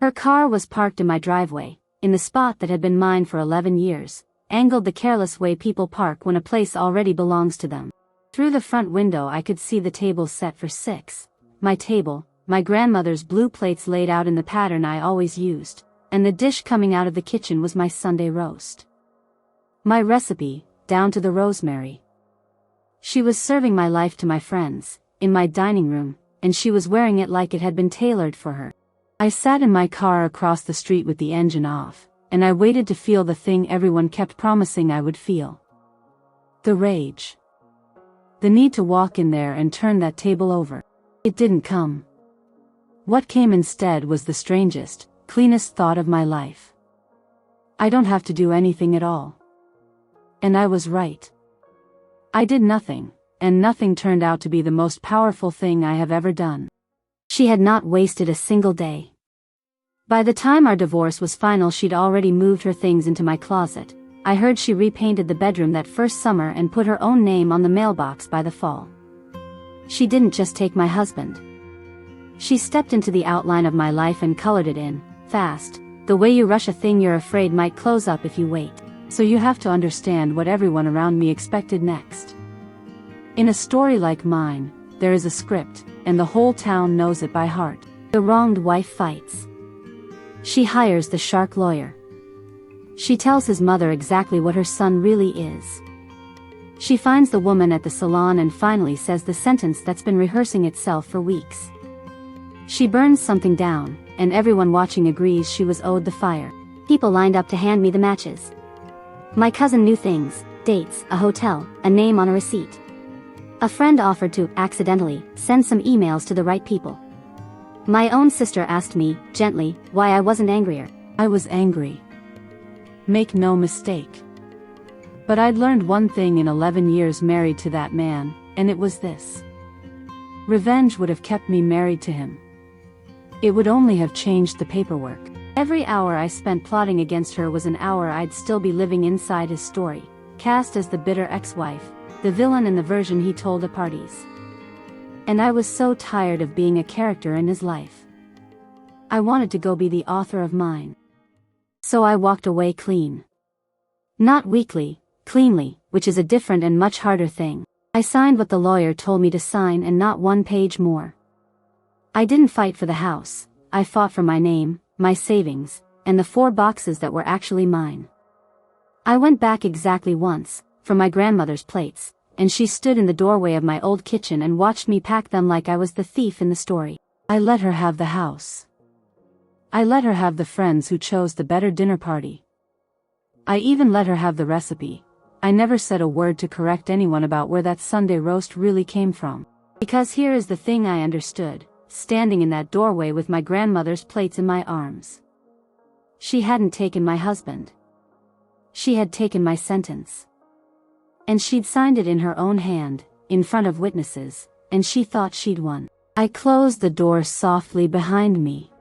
Her car was parked in my driveway, in the spot that had been mine for 11 years, angled the careless way people park when a place already belongs to them. Through the front window I could see the table set for 6. My table, my grandmother's blue plates laid out in the pattern I always used, and the dish coming out of the kitchen was my Sunday roast. My recipe, down to the rosemary. She was serving my life to my friends, in my dining room, and she was wearing it like it had been tailored for her. I sat in my car across the street with the engine off, and I waited to feel the thing everyone kept promising I would feel. The rage. The need to walk in there and turn that table over. It didn't come. What came instead was the strangest, cleanest thought of my life. I don't have to do anything at all. And I was right. I did nothing, and nothing turned out to be the most powerful thing I have ever done. She had not wasted a single day. By the time our divorce was final, she'd already moved her things into my closet. I heard she repainted the bedroom that first summer and put her own name on the mailbox by the fall. She didn't just take my husband. She stepped into the outline of my life and colored it in, fast, the way you rush a thing you're afraid might close up if you wait. So you have to understand what everyone around me expected next. In a story like mine, there is a script, and the whole town knows it by heart. The wronged wife fights. She hires the shark lawyer. She tells his mother exactly what her son really is. She finds the woman at the salon and finally says the sentence that's been rehearsing itself for weeks. She burns something down, and everyone watching agrees she was owed the fire. People lined up to hand me the matches. My cousin knew things, dates, a hotel, a name on a receipt. A friend offered to, accidentally, send some emails to the right people. My own sister asked me, gently, why I wasn't angrier. I was angry. Make no mistake. But I'd learned one thing in 11 years married to that man, and it was this. Revenge would have kept me married to him. It would only have changed the paperwork. Every hour I spent plotting against her was an hour I'd still be living inside his story, cast as the bitter ex-wife, the villain in the version he told at parties. And I was so tired of being a character in his life. I wanted to go be the author of mine. So I walked away clean. Not weakly, cleanly, which is a different and much harder thing. I signed what the lawyer told me to sign and not one page more. I didn't fight for the house, I fought for my name, my savings, and the 4 boxes that were actually mine. I went back exactly once, for my grandmother's plates, and she stood in the doorway of my old kitchen and watched me pack them like I was the thief in the story. I let her have the house. I let her have the friends who chose the better dinner party. I even let her have the recipe. I never said a word to correct anyone about where that Sunday roast really came from. Because here is the thing I understood, standing in that doorway with my grandmother's plates in my arms. She hadn't taken my husband. She had taken my sentence. And she'd signed it in her own hand, in front of witnesses, and she thought she'd won. I closed the door softly behind me.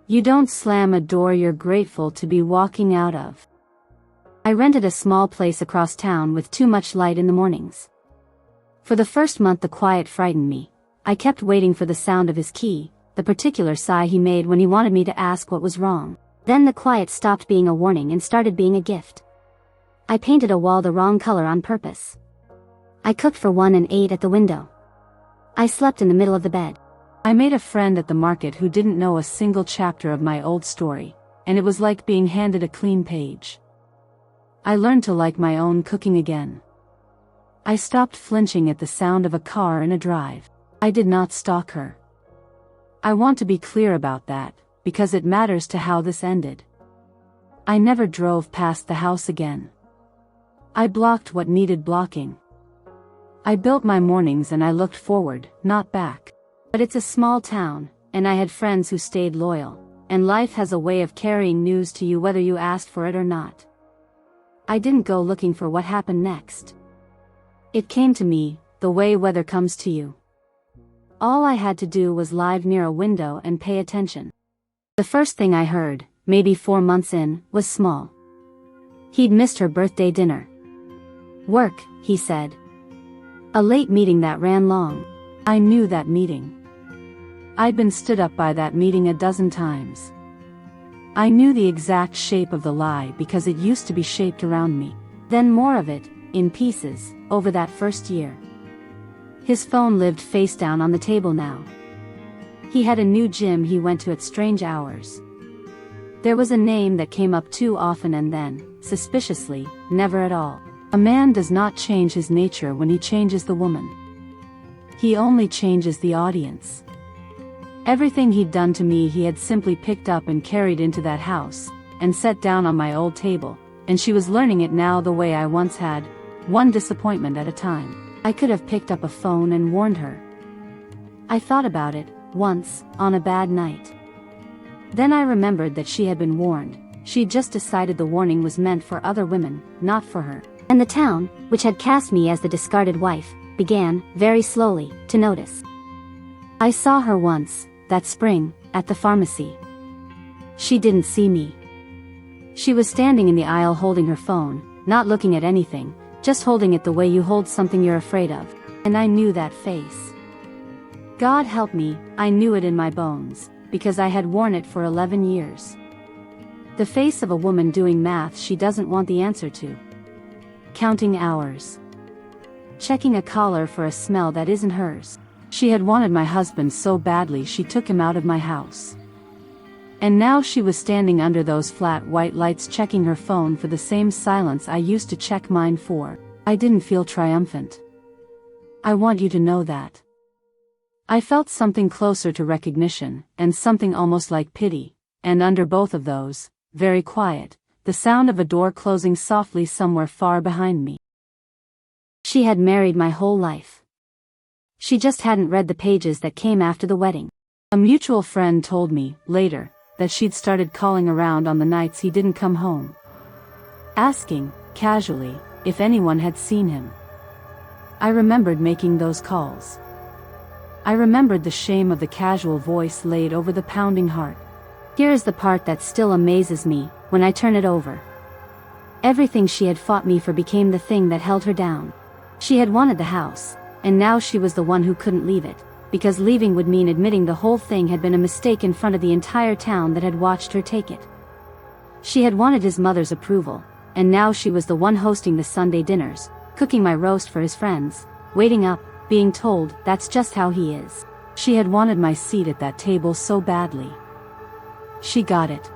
You don't slam a door you're grateful to be walking out of. I rented a small place across town with too much light in the mornings. For the first month the quiet frightened me. I kept waiting for the sound of his key, the particular sigh he made when he wanted me to ask what was wrong. Then the quiet stopped being a warning and started being a gift. I painted a wall the wrong color on purpose. I cooked for one and ate at the window. I slept in the middle of the bed. I made a friend at the market who didn't know a single chapter of my old story, and it was like being handed a clean page. I learned to like my own cooking again. I stopped flinching at the sound of a car in a drive. I did not stalk her. I want to be clear about that, because it matters to how this ended. I never drove past the house again. I blocked what needed blocking. I built my mornings and I looked forward, not back. But it's a small town, and I had friends who stayed loyal, and life has a way of carrying news to you whether you asked for it or not. I didn't go looking for what happened next. It came to me, the way weather comes to you. All I had to do was lie near a window and pay attention. The first thing I heard, maybe 4 months in, was small. He'd missed her birthday dinner. Work, he said. A late meeting that ran long. I knew that meeting. I'd been stood up by that meeting a dozen times. I knew the exact shape of the lie because it used to be shaped around me. Then more of it, in pieces, over that first year. His phone lived face down on the table now. He had a new gym he went to at strange hours. There was a name that came up too often and then, suspiciously, never at all. A man does not change his nature when he changes the woman. He only changes the audience. Everything he'd done to me he had simply picked up and carried into that house, and set down on my old table, and she was learning it now the way I once had, one disappointment at a time. I could have picked up a phone and warned her. I thought about it, once, on a bad night. Then I remembered that she had been warned. She'd just decided the warning was meant for other women, not for her. And the town, which had cast me as the discarded wife, began, very slowly, to notice. I saw her once, that spring, at the pharmacy. She didn't see me. She was standing in the aisle holding her phone, not looking at anything, just holding it the way you hold something you're afraid of, and I knew that face. God help me, I knew it in my bones, because I had worn it for 11 years. The face of a woman doing math she doesn't want the answer to. Counting hours. Checking a collar for a smell that isn't hers. She had wanted my husband so badly she took him out of my house. And now she was standing under those flat white lights checking her phone for the same silence I used to check mine for. I didn't feel triumphant. I want you to know that. I felt something closer to recognition, and something almost like pity, and under both of those, very quiet, the sound of a door closing softly somewhere far behind me. She had married my whole life. She just hadn't read the pages that came after the wedding. A mutual friend told me, later, that she'd started calling around on the nights he didn't come home. Asking, casually, if anyone had seen him. I remembered making those calls. I remembered the shame of the casual voice laid over the pounding heart. Here is the part that still amazes me, when I turn it over. Everything she had fought me for became the thing that held her down. She had wanted the house, and now she was the one who couldn't leave it, because leaving would mean admitting the whole thing had been a mistake in front of the entire town that had watched her take it. She had wanted his mother's approval, and now she was the one hosting the Sunday dinners, cooking my roast for his friends, waiting up, being told that's just how he is. She had wanted my seat at that table so badly. She got it.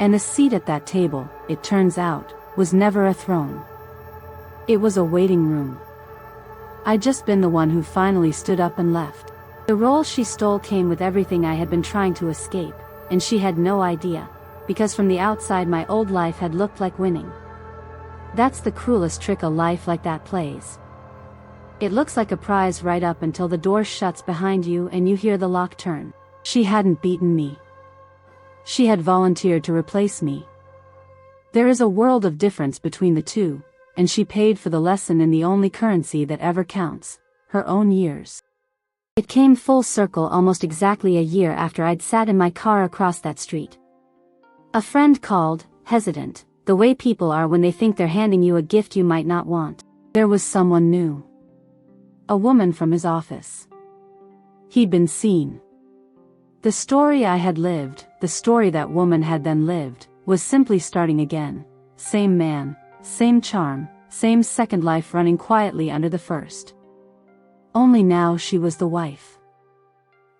And a seat at that table, it turns out, was never a throne. It was a waiting room. I'd just been the one who finally stood up and left. The role she stole came with everything I had been trying to escape, and she had no idea, because from the outside my old life had looked like winning. That's the cruelest trick a life like that plays. It looks like a prize right up until the door shuts behind you and you hear the lock turn. She hadn't beaten me. She had volunteered to replace me. There is a world of difference between the two, and she paid for the lesson in the only currency that ever counts, her own years. It came full circle almost exactly a year after I'd sat in my car across that street. A friend called, hesitant, the way people are when they think they're handing you a gift you might not want. There was someone new. A woman from his office. He'd been seen. The story I had lived, the story that woman had then lived, was simply starting again. Same man, same charm, same second life running quietly under the first. Only now she was the wife.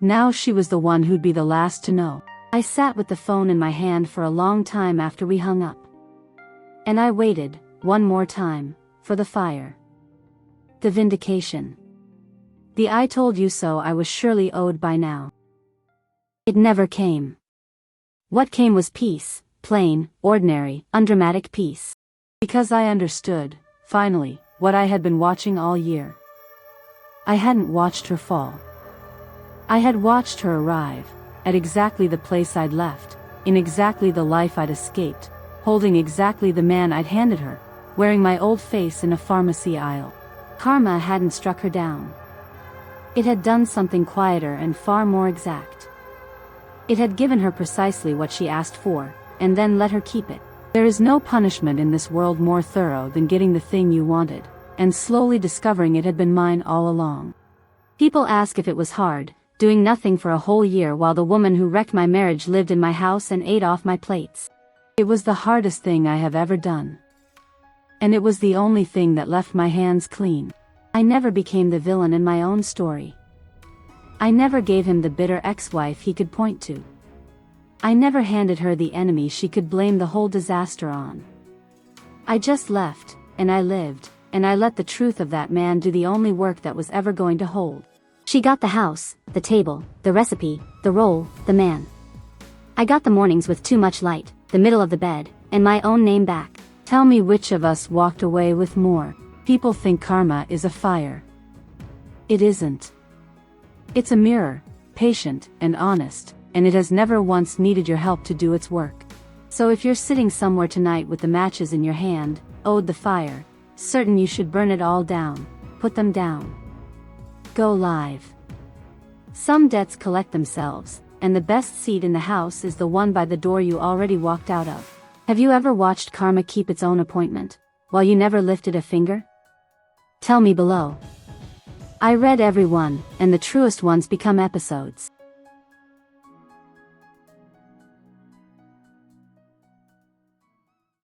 Now she was the one who'd be the last to know. I sat with the phone in my hand for a long time after we hung up. And I waited, one more time, for the fire. The vindication. The I told you so I was surely owed by now. It never came. What came was peace, plain, ordinary, undramatic peace. Because I understood, finally, what I had been watching all year. I hadn't watched her fall. I had watched her arrive, at exactly the place I'd left, in exactly the life I'd escaped, holding exactly the man I'd handed her, wearing my old face in a pharmacy aisle. Karma hadn't struck her down. It had done something quieter and far more exact. It had given her precisely what she asked for, and then let her keep it. There is no punishment in this world more thorough than getting the thing you wanted, and slowly discovering it had been mine all along. People ask if it was hard, doing nothing for a whole year while the woman who wrecked my marriage lived in my house and ate off my plates. It was the hardest thing I have ever done. And it was the only thing that left my hands clean. I never became the villain in my own story. I never gave him the bitter ex-wife he could point to. I never handed her the enemy she could blame the whole disaster on. I just left, and I lived, and I let the truth of that man do the only work that was ever going to hold. She got the house, the table, the recipe, the role, the man. I got the mornings with too much light, the middle of the bed, and my own name back. Tell me which of us walked away with more. People think karma is a fire. It isn't. It's a mirror, patient and honest, and it has never once needed your help to do its work. So if you're sitting somewhere tonight with the matches in your hand, owed the fire, certain you should burn it all down, put them down. Go live. Some debts collect themselves, and the best seat in the house is the one by the door you already walked out of. Have you ever watched karma keep its own appointment, while you never lifted a finger? Tell me below. I read every one, and the truest ones become episodes.